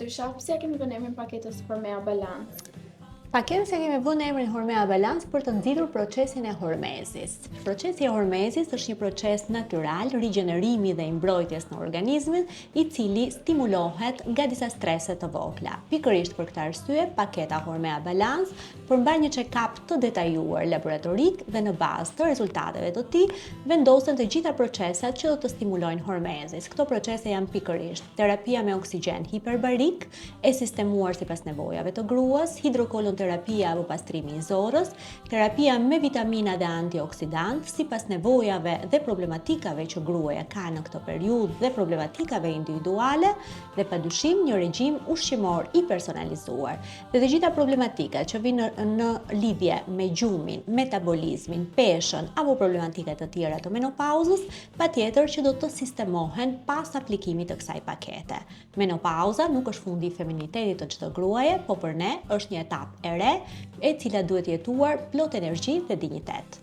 Të shoh pse kemi vënë emrin paketës Hormea Balance. Paketës e kemi vënë emrin Hormea Balance për të nxirur procesin e hormezis. Procesi e hormezis është një proces natyral, rigjenerimi dhe i mbrojtjes në organizmin, i cili stimulohet nga disa strese të vogla. Pikërisht për këtë arsye, paketa Hormea Balance përmban një check-up të detajuar laboratorik dhe në bazë të rezultateve të tij vendosen të gjitha proceset që do të stimulojnë hormezis. Këto procese janë pikërisht terapia me oksigjen hiperbarik, e sistemuar sipas nevojave të gruas, hidrokolonoterapia apo pastrimi i zorës, terapia me vitamina dhe antioksidant, sipas nevojave dhe problematikave që gruaja ka në këtë periudhë dhe problematikave individuale, dhe padyshim një regjim ushqimor i personalizuar. Dhe të gjitha problematikat që vijnë në lidhje me gjumin, metabolizmin, peshën apo problematika të tjera të menopauzës, patjetër që do të sistemohen pas aplikimit të kësaj pakete. Menopauza nuk është fundi i feminitetit të çdo gruaje, po për ne është një etapë e re, e cila duhet jetuar plot energji dhe dinjitet.